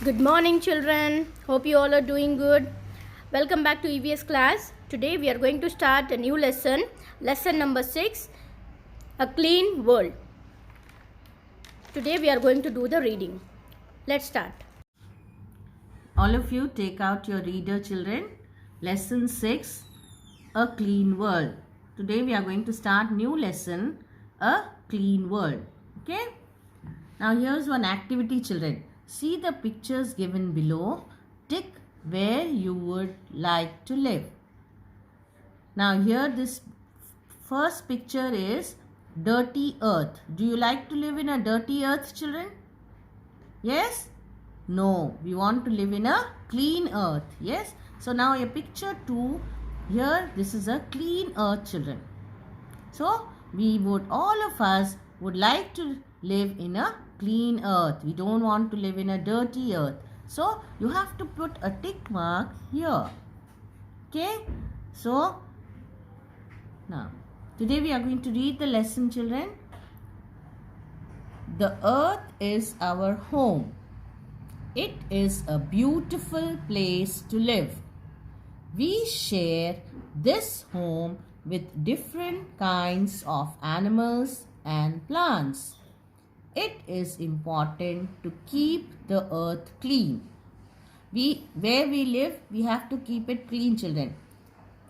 Good morning, children. Hope you all are doing good. Welcome back to EVS class. Today we are going to start a new lesson, lesson number 6, A Clean World. Today we are going to do the reading. Let's start. All of you take out your reader, children. Lesson 6, A Clean World. Today we are going to start new lesson, A Clean World. Okay? Now here's one activity, children. See the pictures given below. Tick where you would like to live. Now here this first picture is dirty earth. Do you like to live in a dirty earth, children? Yes? No, we want to live in a clean earth. Yes? So now a picture 2, here this is a clean earth, children. So all of us would like to live in a clean earth. We don't want to live in a dirty earth. So you have to put a tick mark here. Okay? So now today we are going to read the lesson, children. The earth is our home. It is a beautiful place to live. We share this home with different kinds of animals and plants. It is important to keep the earth clean. Where we live, we have to keep it clean, children.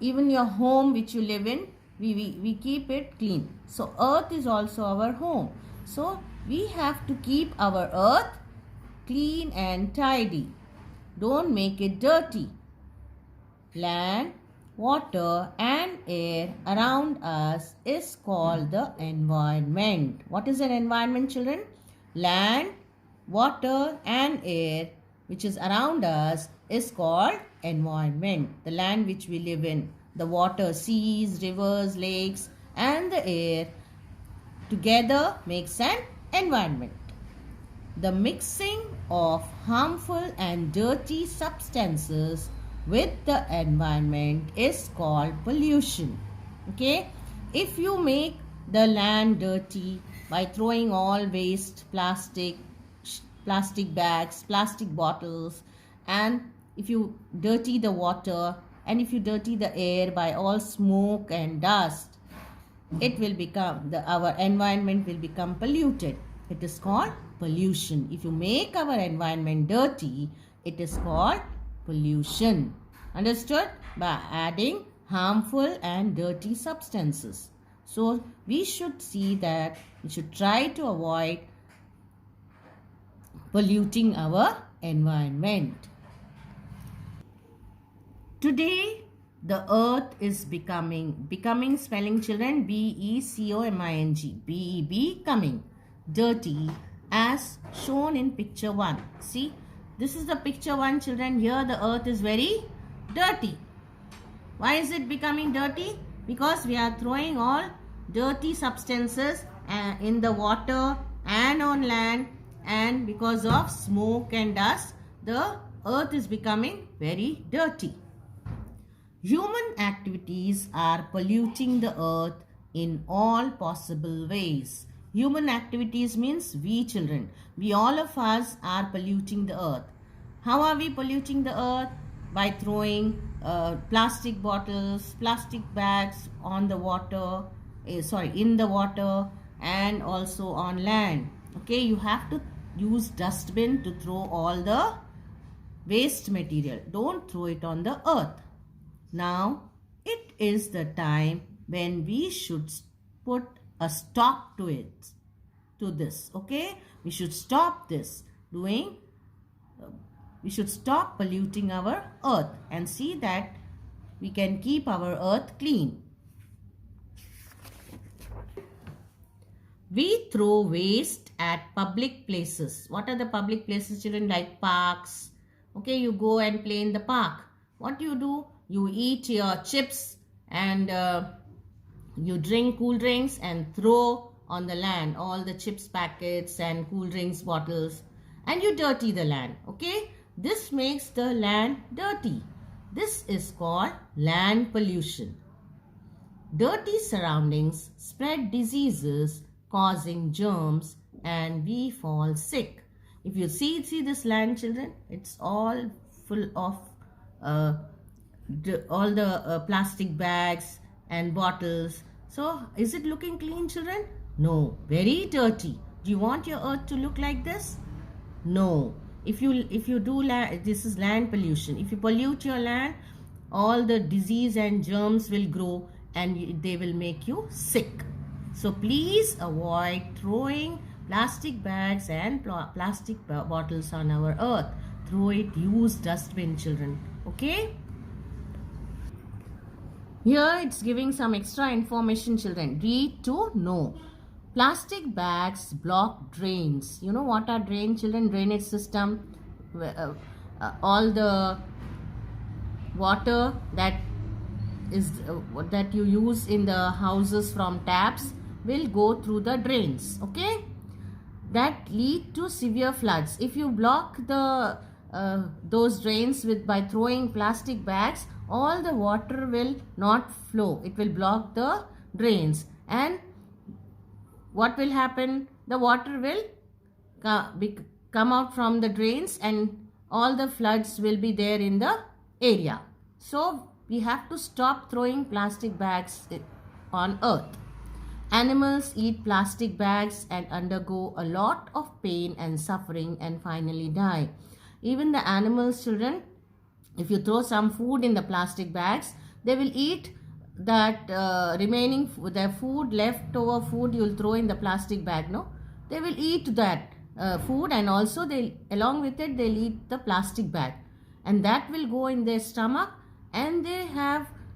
Even your home which you live in, we keep it clean. So earth is also our home. So we have to keep our earth clean and tidy. Don't make it dirty. Land, water and air around us is called the environment. What is an environment, children? Land, water and air which is around us is called environment. The land which we live in, the water, seas, rivers, lakes and the air together makes an environment. The mixing of harmful and dirty substances with the environment is called pollution. Okay? If you make the land dirty by throwing all waste, plastic bags, plastic bottles, and if you dirty the water and if you dirty the air by all smoke and dust, it will become, our environment will become polluted. It is called pollution. If you make our environment dirty, it is called pollution. Understood? By adding harmful and dirty substances. So we should see that we should try to avoid polluting our environment. Today the earth is becoming spelling, children, becoming, becoming dirty as shown in picture 1. See, this is the picture 1, children. Here the earth is very dirty. Why is it becoming dirty? Because we are throwing all dirty substances in the water and on land, and because of smoke and dust, the earth is becoming very dirty. Human activities are polluting the earth in all possible ways. Human activities means we children. We, all of us, are polluting the earth. How are we polluting the earth? By throwing plastic bottles, plastic bags on the water, in the water and also on land. Okay, you have to use dustbin to throw all the waste material. Don't throw it on the earth. Now, it is the time when we should put a stop to this. Okay, we should stop this doing. We should stop polluting our earth and see that we can keep our earth clean. We throw waste at public places. What are the public places, children? Like parks. Okay, you go and play in the park. What do? You eat your chips and you drink cool drinks and throw on the land all the chips packets and cool drinks bottles, and you dirty the land. Okay, this makes the land dirty. This is called land pollution. Dirty surroundings spread diseases causing germs and we fall sick. If you see this land, children, it's all full of uh, all the plastic bags and bottles. So is it looking clean, children? No, very dirty. Do you want your earth to look like this? No. If you do this is land pollution. If you pollute your land, all the disease and germs will grow and they will make you sick. So please avoid throwing plastic bags and plastic bottles on our earth. Throw it, use dustbin, children. Okay? Here it's giving some extra information, children. Read to know. Plastic bags block drains. You know what are drains, children? Drainage system. All the water that you use in the houses from taps will go through the drains. Okay, that lead to severe floods. If you block the those drains by throwing plastic bags, all the water will not flow. It will block the drains, and what will happen? The water will come out from the drains and all the floods will be there in the area. So we have to stop throwing plastic bags on earth. Animals eat plastic bags and undergo a lot of pain and suffering and finally die. Even the animals, children, if you throw some food in the plastic bags, they will eat that remaining their food, leftover food you will throw in the plastic bag. No, they will eat that food, and also they along with it they'll eat the plastic bag, and that will go in their stomach, and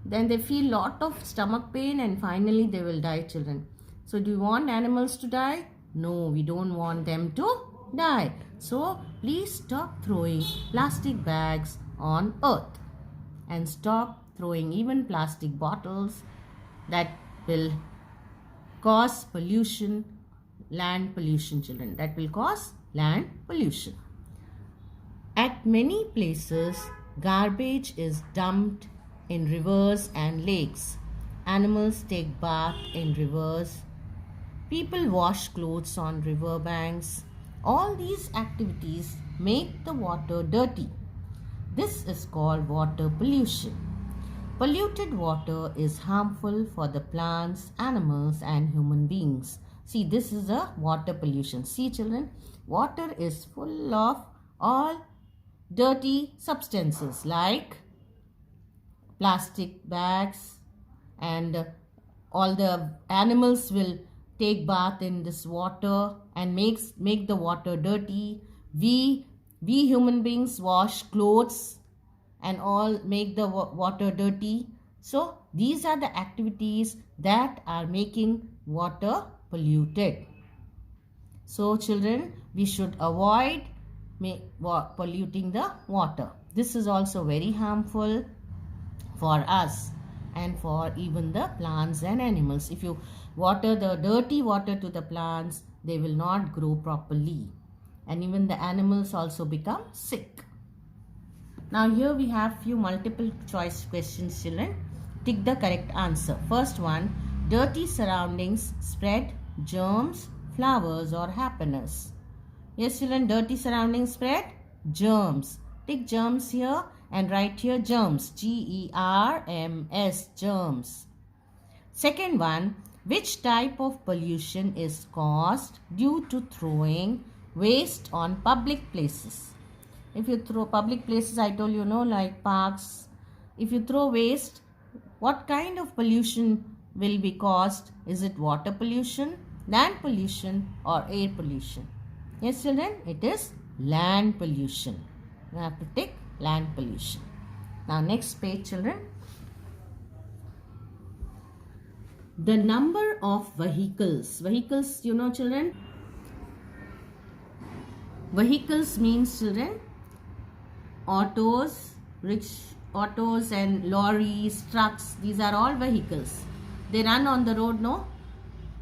then they feel lot of stomach pain and finally they will die, children. So do you want animals to die? No, we don't want them to die. So please stop throwing plastic bags on earth and stop throwing even plastic bottles that will cause pollution, land pollution, children. That will cause land pollution. At many places, garbage is dumped in rivers and lakes. Animals take bath in rivers. People wash clothes on river banks. All these activities make the water dirty. This is called water pollution. Polluted water is harmful for the plants, animals and human beings. See, this is a water pollution. See, children, water is full of all dirty substances like plastic bags, and all the animals will take bath in this water and make the water dirty. We human beings wash clothes and all make the water dirty. So these are the activities that are making water polluted. So children, we should avoid polluting the water. This is also very harmful for us and for even the plants and animals. If you water the dirty water to the plants, they will not grow properly, and even the animals also become sick. Now here we have few multiple choice questions, children. Tick the correct answer. First one, dirty surroundings spread germs, flowers or happiness. Yes, children, dirty surroundings spread germs. Tick germs here and write here germs. G-E-R-M-S, germs. Second one, which type of pollution is caused due to throwing waste on public places? If you throw public places, I told you, like parks. If you throw waste, what kind of pollution will be caused? Is it water pollution, land pollution or air pollution? Yes, children, it is land pollution. You have to take land pollution. Now next page, children. The number of vehicles. Vehicles, children. Vehicles means, children, autos and lorries, trucks. These are all vehicles. They run on the road, no?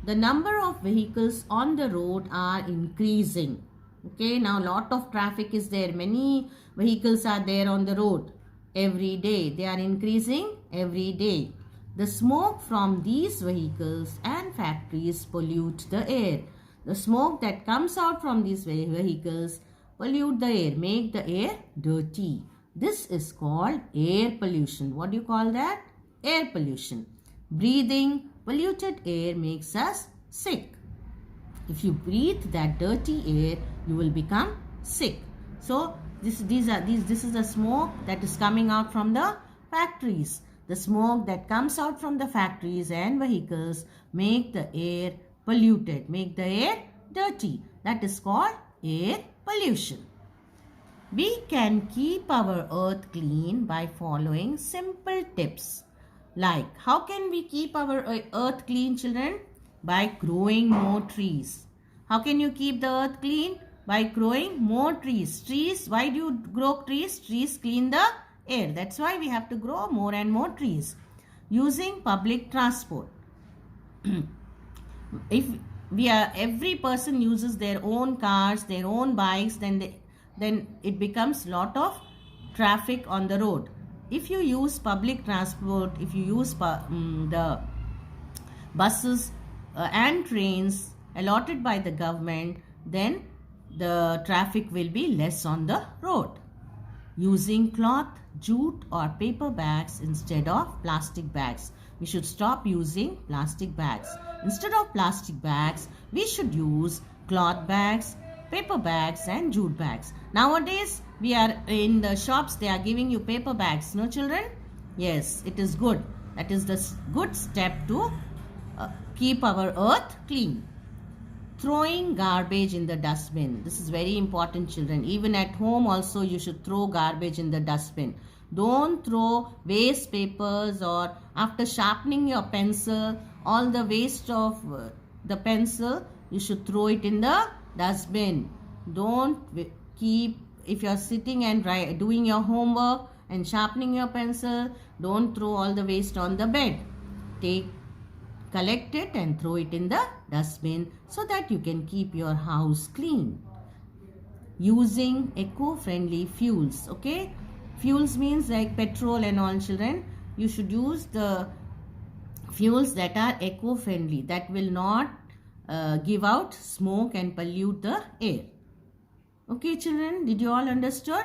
The number of vehicles on the road are increasing. Okay, now lot of traffic is there. Many vehicles are there on the road every day. They are increasing every day. The smoke from these vehicles and factories pollute the air. The smoke that comes out from these vehicles pollute the air, make the air dirty. This is called air pollution. What do you call that? Air pollution. Breathing polluted air makes us sick. If you breathe that dirty air, you will become sick. So this is the smoke that is coming out from the factories. The smoke that comes out from the factories and vehicles make the air polluted, make the air dirty. That is called air pollution. We can keep our earth clean by following simple tips. Like, how can we keep our earth clean, children? By growing more trees. How can you keep the earth clean? By growing more trees. Trees, why do you grow trees? Trees clean the air. That's why we have to grow more and more trees. Using public transport. If every person uses their own cars, their own bikes, then it becomes lot of traffic on the road. If you use public transport, if you use the buses and trains allotted by the government, then the traffic will be less on the road. Using cloth, jute or paper bags instead of plastic bags. We should stop using plastic bags. Instead of plastic bags, we should use cloth bags, paper bags and jute bags. Nowadays, we are in the shops, they are giving you paper bags. No, children? Yes, it is good. That is the good step to keep our earth clean. Throwing garbage in the dustbin. This is very important, children. Even at home also, you should throw garbage in the dustbin. Don't throw waste papers, or after sharpening your pencil, all the waste of the pencil, you should throw it in the dustbin. Don't keep, if you are sitting and doing your homework and sharpening your pencil, don't throw all the waste on the bed. Collect it and throw it in the dustbin so that you can keep your house clean. Using eco-friendly fuels. Okay, fuels means like petrol and all, children. You should use the fuels that are eco-friendly, that will not give out smoke and pollute the air. Okay, children, did you all understood?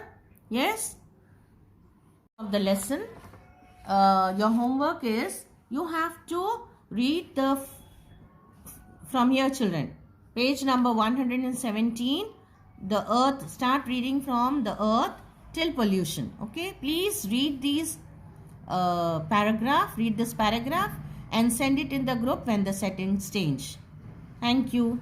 Yes? Of the lesson, your homework is you have to read from here, children. Page number 117. The earth. Start reading from the earth till pollution. Okay. Please read these paragraph. Read this paragraph and send it in the group when the settings change. Thank you.